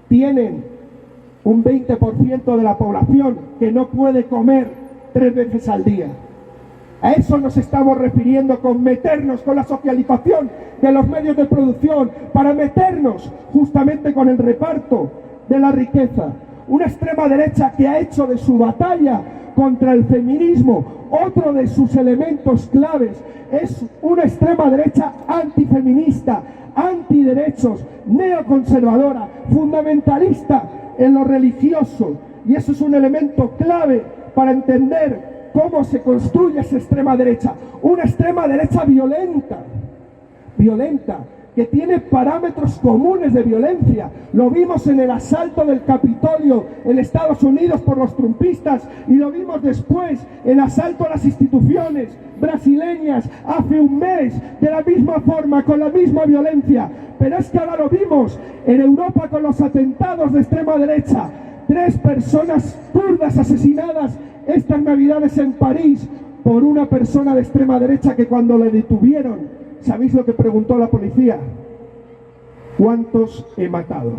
tienen un 20% de la población que no puede comer 3 veces al día. A eso nos estamos refiriendo con meternos con la socialización de los medios de producción, para meternos justamente con el reparto de la riqueza. una extrema derecha que ha hecho de su batalla contra el feminismo otro de sus elementos claves. Es una extrema derecha antifeminista, antiderechos, neoconservadora, fundamentalista en lo religioso, y eso es un elemento clave para entender cómo se construye esa extrema derecha. Una extrema derecha violenta, que tiene parámetros comunes de violencia. Lo vimos en el asalto del Capitolio en Estados Unidos por los trumpistas, y lo vimos después en asalto a las instituciones brasileñas hace un mes, de la misma forma, con la misma violencia. Pero es que ahora lo vimos en Europa con los atentados de extrema derecha. 3 personas kurdas asesinadas estas navidades en París por una persona de extrema derecha que cuando le detuvieron, ¿sabéis lo que preguntó la policía? ¿Cuántos he matado?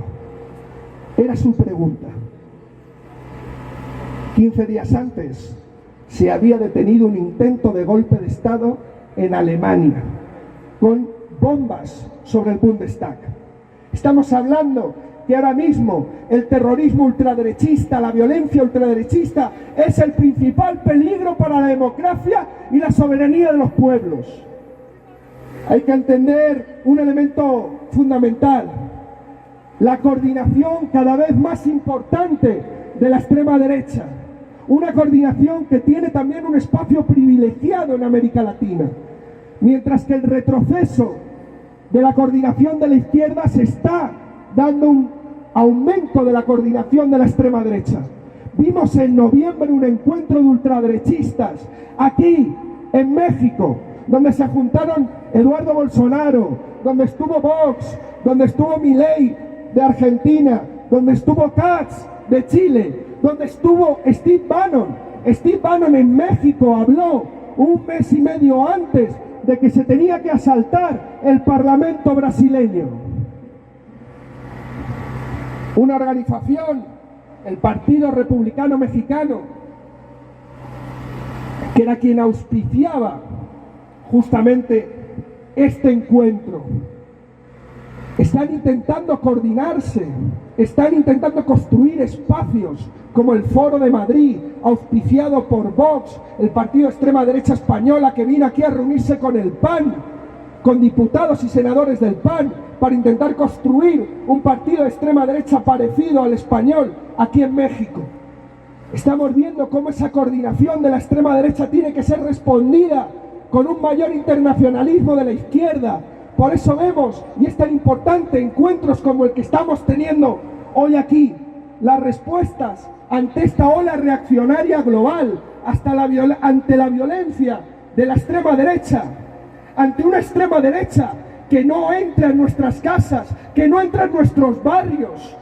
Era su pregunta. 15 días antes se había detenido un intento de golpe de Estado en Alemania con bombas sobre el Bundestag. Estamos hablando que ahora mismo el terrorismo ultraderechista, la violencia ultraderechista es el principal peligro para la democracia y la soberanía de los pueblos. Hay que entender un elemento fundamental: la coordinación cada vez más importante de la extrema derecha, una coordinación que tiene también un espacio privilegiado en América Latina, mientras que el retroceso de la coordinación de la izquierda se está dando un aumento de la coordinación de la extrema derecha. Vimos en noviembre un encuentro de ultraderechistas aquí en México, donde se juntaron Eduardo Bolsonaro, donde estuvo Vox, donde estuvo Milei de Argentina, donde estuvo Katz de Chile, donde estuvo Steve Bannon. Steve Bannon en México habló un mes y medio antes de que se tenía que asaltar el Parlamento brasileño. Una organización, el Partido Republicano Mexicano, que era quien auspiciaba justamente este encuentro. Están intentando coordinarse, están intentando construir espacios como el Foro de Madrid, auspiciado por Vox, el partido de extrema derecha española, que vino aquí a reunirse con el PAN, con diputados y senadores del PAN, para intentar construir un partido de extrema derecha parecido al español aquí en México. Estamos viendo cómo esa coordinación de la extrema derecha tiene que ser respondida con un mayor internacionalismo de la izquierda. Por eso vemos, y es tan importante, encuentros como el que estamos teniendo hoy aquí, las respuestas ante esta ola reaccionaria global, ante la violencia de la extrema derecha, ante una extrema derecha que no entra en nuestras casas, que no entra en nuestros barrios,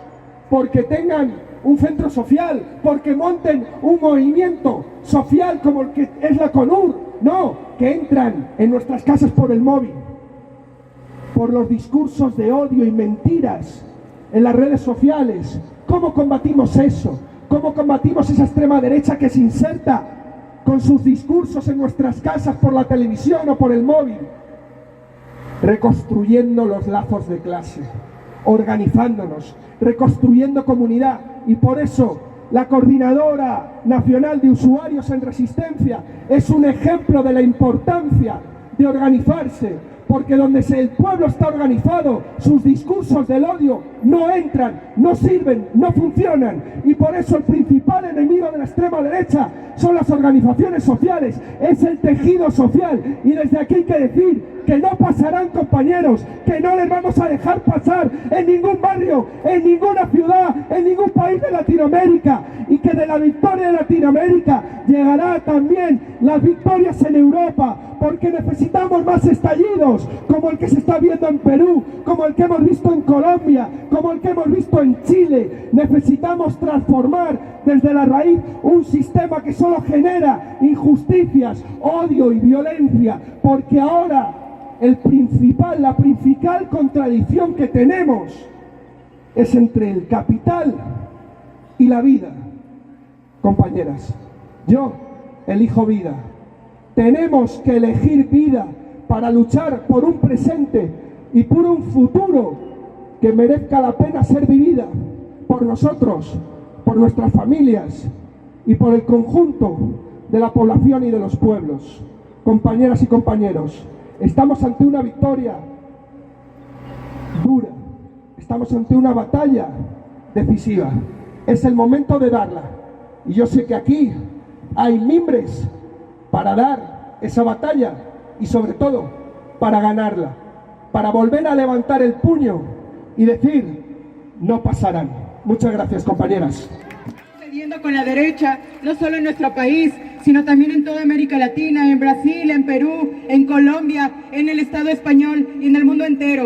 porque tengan un centro social, porque monten un movimiento social como el que es la CONUR. No, que entran en nuestras casas por el móvil, por los discursos de odio y mentiras en las redes sociales. ¿Cómo combatimos eso? ¿Cómo combatimos esa extrema derecha que se inserta con sus discursos en nuestras casas por la televisión o por el móvil? Reconstruyendo los lazos de clase, organizándonos, reconstruyendo comunidad. Y por eso la Coordinadora Nacional de Usuarios en Resistencia es un ejemplo de la importancia de organizarse, porque donde el pueblo está organizado, sus discursos del odio no entran, no sirven, no funcionan. Y por eso el principal enemigo de la extrema derecha son las organizaciones sociales, es el tejido social. Y desde aquí hay que decir que no pasarán, compañeros, que no les vamos a dejar pasar en ningún barrio, en ninguna ciudad, en ningún país de Latinoamérica, y que de la victoria de Latinoamérica llegará también las victorias en Europa, porque necesitamos más estallidos como el que se está viendo en Perú, como el que hemos visto en Colombia, como el que hemos visto en Chile. Necesitamos transformar desde la raíz un sistema que solo genera injusticias, odio y violencia, porque ahora la principal contradicción que tenemos es entre el capital y la vida. Compañeras, yo elijo vida. Tenemos que elegir vida para luchar por un presente y por un futuro que merezca la pena ser vivida por nosotros, por nuestras familias y por el conjunto de la población y de los pueblos. Compañeras y compañeros, estamos ante una victoria dura, estamos ante una batalla decisiva. Es el momento de darla. Y yo sé que aquí hay mimbres para dar esa batalla y sobre todo para ganarla, para volver a levantar el puño y decir, no pasarán. Muchas gracias, compañeras. Sucediendo con la derecha, no solo en nuestro país, sino también en toda América Latina, en Brasil, en Perú, en Colombia, en el Estado español y en el mundo entero.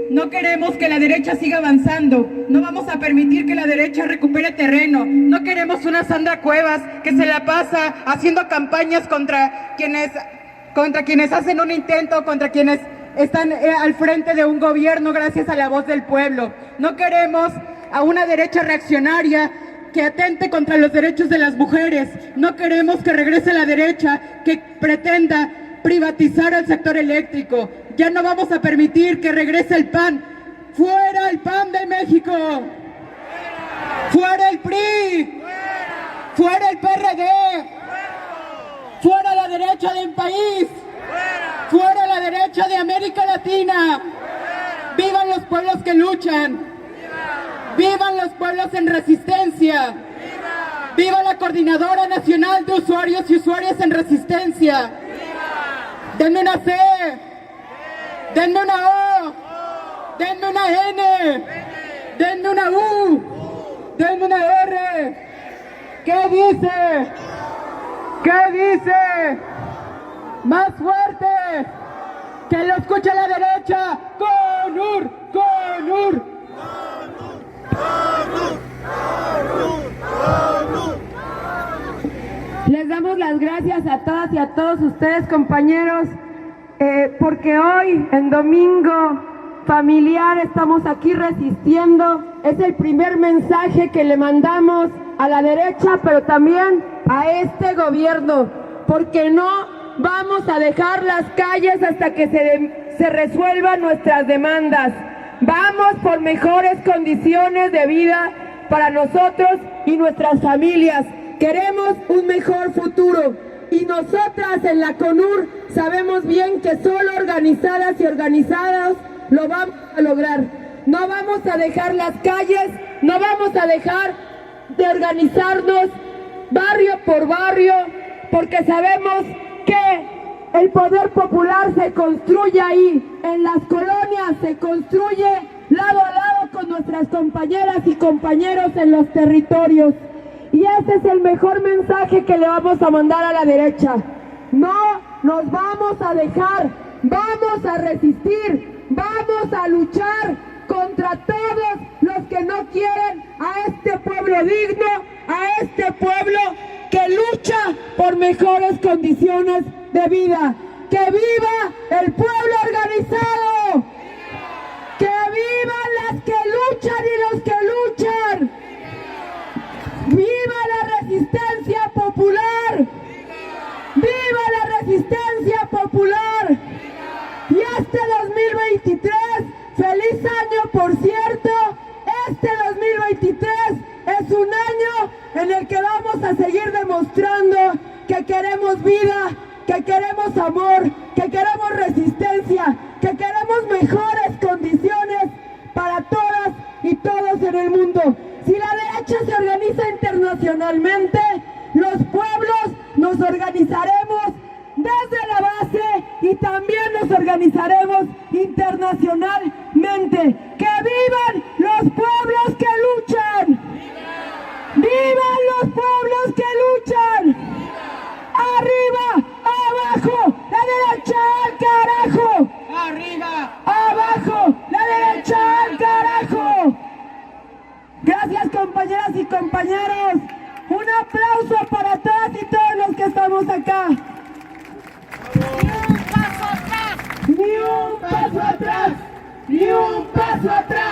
No queremos que la derecha siga avanzando, no vamos a permitir que la derecha recupere terreno, no queremos una Sandra Cuevas que se la pasa haciendo campañas contra quienes hacen un intento, contra quienes están al frente de un gobierno gracias a la voz del pueblo. No queremos a una derecha reaccionaria que atente contra los derechos de las mujeres. No queremos que regrese la derecha que pretenda privatizar el sector eléctrico. Ya no vamos a permitir que regrese el PAN. ¡Fuera el PAN de México! ¡Fuera el PRI! ¡Fuera el PRD! ¡Fuera la derecha del país! ¡Fuera la derecha de América Latina! ¡Vivan los pueblos que luchan! ¡Vivan los pueblos en resistencia! ¡Viva la Coordinadora Nacional de Usuarios y Usuarias en Resistencia! ¡Denme una C! ¡Denme una O! ¡Denme una N! ¡Denme una U! ¡Denme una R! ¿Qué dice? ¿Qué dice? ¡Más fuerte! ¡Que lo escuche la derecha! ¡CONUR! ¡CONUR! Les damos las gracias a todas y a todos ustedes, compañeros, porque hoy, en domingo familiar, estamos aquí resistiendo. Es el primer mensaje que le mandamos a la derecha, pero también a este gobierno, porque no vamos a dejar las calles hasta que se resuelvan nuestras demandas. Vamos por mejores condiciones de vida para nosotros y nuestras familias. Queremos un mejor futuro y nosotras en la CONUR sabemos bien que solo organizadas y organizados lo vamos a lograr. No vamos a dejar las calles, no vamos a dejar de organizarnos barrio por barrio, porque sabemos que el poder popular se construye ahí, en las colonias, se construye lado a lado con nuestras compañeras y compañeros en los territorios. Y ese es el mejor mensaje que le vamos a mandar a la derecha. No nos vamos a dejar, vamos a resistir, vamos a luchar contra todos los que no quieren a este pueblo digno, a este pueblo que lucha por mejores condiciones de vida. ¡Que viva el pueblo organizado! ¡Que vivan las que luchan y los que luchan! ¡Viva la resistencia popular! ¡Viva la resistencia popular! Y este 2023, feliz año por cierto, este 2023 es un año en el que vamos a seguir demostrando que queremos vida, que queremos amor, que queremos resistencia, que queremos mejores condiciones para todas y todos en el mundo. Si la derecha se organiza internacionalmente, los pueblos nos organizaremos desde la base y también nos organizaremos internacionalmente. ¡Que vivan los pueblos que luchan! ¡Vivan los pueblos que luchan! ¡Arriba! ¡Abajo! ¡La derecha al carajo! ¡Arriba! ¡Abajo! ¡La derecha al carajo! Gracias, compañeras y compañeros. Un aplauso para todas y todos los que estamos acá. ¡Ni un paso atrás! ¡Ni un paso atrás! ¡Ni un paso atrás!